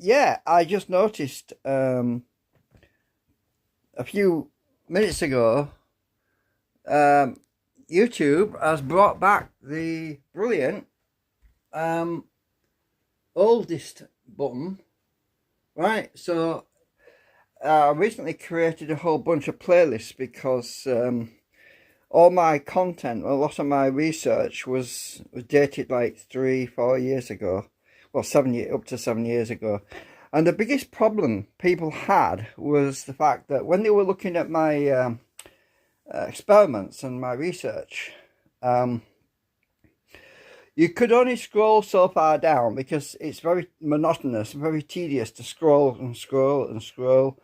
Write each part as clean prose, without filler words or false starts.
Yeah, I just noticed a few minutes ago, um, YouTube has brought back the brilliant um, oldest button, right? So I recently created a whole bunch of playlists because all my content, a lot of my research was dated like 3, 4 years ago. Well, up to 7 years ago. And the biggest problem people had was the fact that when they were looking at my experiments and my research, um, you could only scroll so far down because it's very monotonous, very tedious to scroll and scroll and scroll.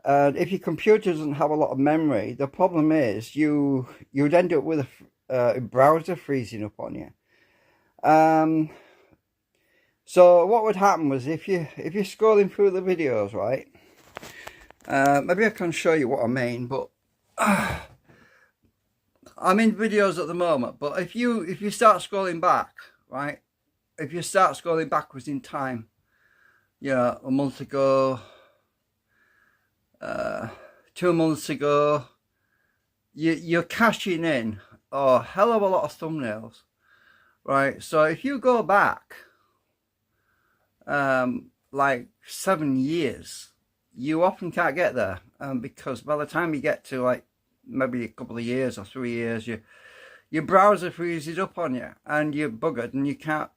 And if your computer doesn't have a lot of memory, the problem is you'd end up with a browser freezing up on you. So what would happen was if you're scrolling through the videos, right? Maybe I can show you what I mean, but I'm in videos at the moment. But if you start scrolling back, right? If you start scrolling backwards in time, a month ago, 2 months ago, you're cashing in a hell of a lot of thumbnails, right? So if you go back like 7 years, you often can't get there, because by the time you get to like maybe a couple of years or 3 years, your browser freezes up on you and you're buggered, and you can't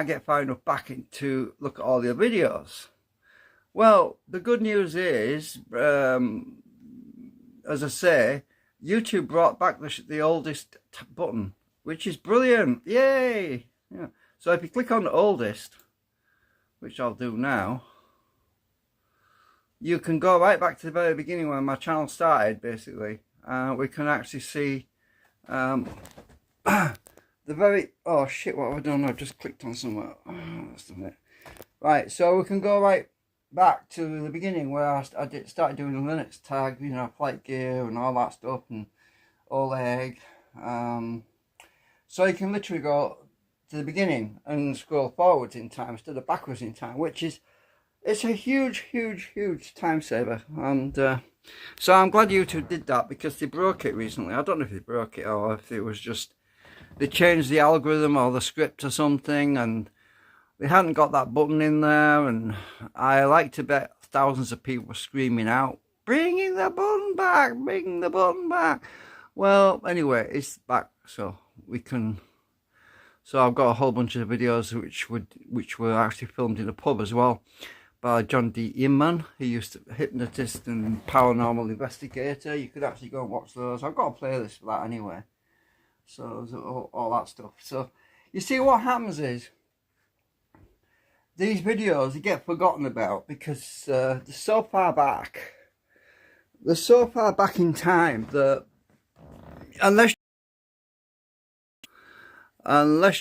get far enough back to look at all your videos. Well, the good news is, as I say, YouTube brought back the oldest button, which is brilliant. Yay! Yeah. So if you click on the oldest, which I'll do now, you can go right back to the very beginning when my channel started, basically. We can actually see the very... Oh shit, what have I done? I've just clicked on somewhere. Oh, that's done it. Right, so we can go right back to the beginning where I started doing the Linux tag, flight gear and all that stuff, and Oleg. So you can literally go to the beginning and scroll forwards in time instead of backwards in time, it's a huge time saver. And so I'm glad YouTube did that, because they broke it recently. I don't know if they broke it or if it was just they changed the algorithm or the script or something, and they hadn't got that button in there. And I like to bet thousands of people were screaming out, bringing the button back, bring the button back. Well, anyway, it's back, so we can... So I've got a whole bunch of videos which were actually filmed in a pub as well, by John D. Inman. He used to hypnotist and paranormal investigator. You could actually go and watch those. I've got a playlist for that anyway. So there's all that stuff. So you see, what happens is these videos, they get forgotten about because they're so far back. They're so far back in time that unless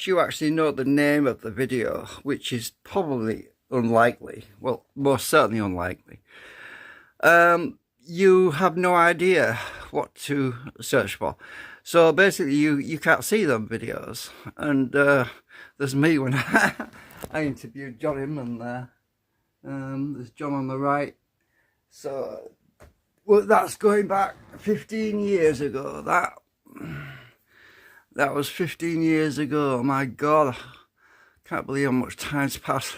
you actually know the name of the video, which is probably unlikely, well, most certainly unlikely, you have no idea what to search for. So basically you can't see them videos. And there's me when I interviewed John Inman there. There's John on the right. So well, that's going back 15 years ago. That was 15 years ago. My God, I can't believe how much time's passed.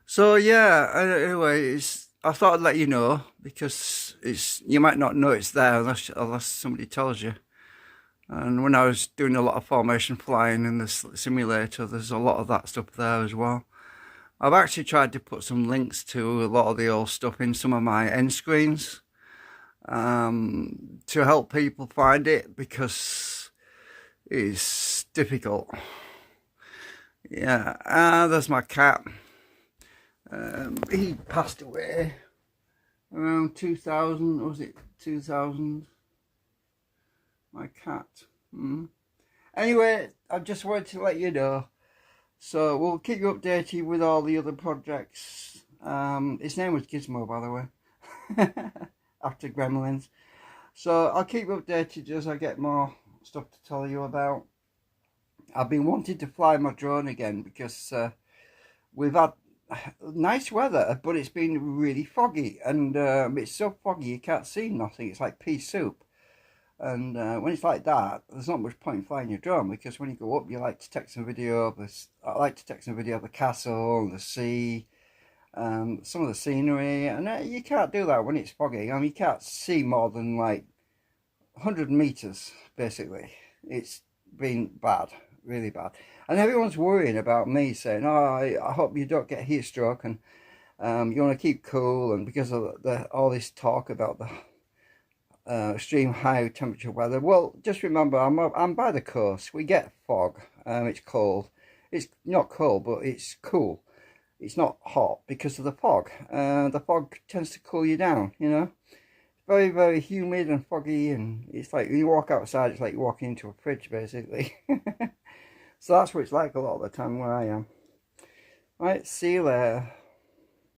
So yeah, anyway, I thought I'd let you know, because you might not know it's there unless somebody tells you. And when I was doing a lot of formation flying in the simulator, there's a lot of that stuff there as well. I've actually tried to put some links to a lot of the old stuff in some of my end screens, to help people find it, because it's difficult. Yeah, there's my cat. He passed away around 2000, was it 2000? My cat. Anyway, I just wanted to let you know. So we'll keep you updated with all the other projects. His name was Gizmo, by the way, after Gremlins. So I'll keep you updated as I get more stuff to tell you about. I've been wanting to fly my drone again, because we've had nice weather, but it's been really foggy, and it's so foggy you can't see nothing. It's like pea soup. And when it's like that, there's not much point in flying your drone, because when you go up, you like to take some video of this. I like to take some video of the castle and the sea, some of the scenery, and you can't do that when it's foggy. I mean, you can't see more than like 100 meters, basically. It's been bad, really bad. And everyone's worrying about me, saying, oh, I hope you don't get heat stroke, and you want to keep cool, and because of all this talk about the extreme high temperature weather. Well, just remember, I'm by the coast. We get fog. It's cold. It's not cold, but it's cool. It's not hot because of the fog. The fog tends to cool you down, you know. Very, very humid and foggy, and it's like when you walk outside, it's like you're walking into a fridge, basically. So that's what it's like a lot of the time where I am. Right, see you later.